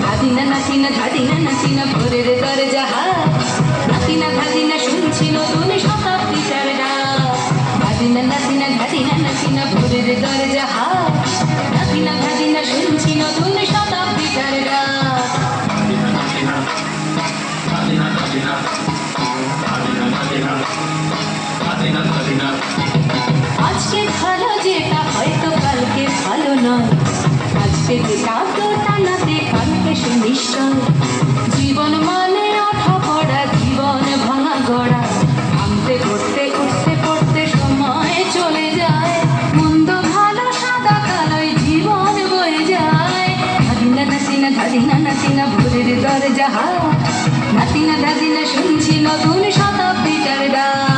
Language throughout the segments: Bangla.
ধাদিনা নাচিনা ধাদিনা নাচিনা ভোরের দরজা নাচিনা ধাদিনা শুনছি নতুন শতাব্দীটার ডাক ধাদিনা নাচিনা ধাদিনা নাচিনা ভোরের দরজা নাচিনা ধাদিনা শুনছি নতুন শতাব্দীটার ডাক আজকে ভালো যেটা হয়তো কালকে ভালো নয় আজকে যেটা তো টানাতে কালকে সে নিশ্চয় জীবন মানে ওঠা পড়া জীবন ভাঙা গড়া ভাঙতে করতে উঠতে পড়তে সময় চলে যায় মন্দ ভালো সাদা কালোয় জীবন বয়ে যায় ধাদিনা নাচিনা ধাদিনা নাচিনা ভোরের দরজা নাচিনা ধাদিনা শুনছি নতুন শতাব্দীটার ডাক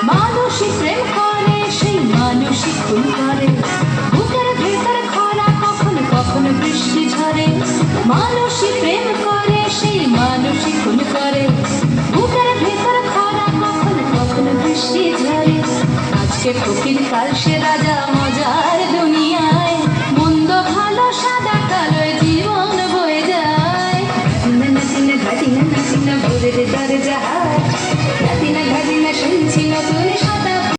মানুষই প্রেম করে সেই মানুষই খুন করে বুকের ভেতর খরা কখনো কখনো বৃষ্টি ঝরে মানুষই প্রেম করে সেই মানুষই খুন করে বুকের ভেতর খরা কখনো কখনো বৃষ্টি ঝরে আজকে ফকির কাল সে রাজা মজার দুনিয়ায় মন্দ ভালো সাদা কালোয় জীবন বয়ে যায় নাচিনা নাচিনা ধাদিনা নাচিনা ভোরের দরজা ধাদিনা ধাদিনা শুনছি নতুন শতাব্দী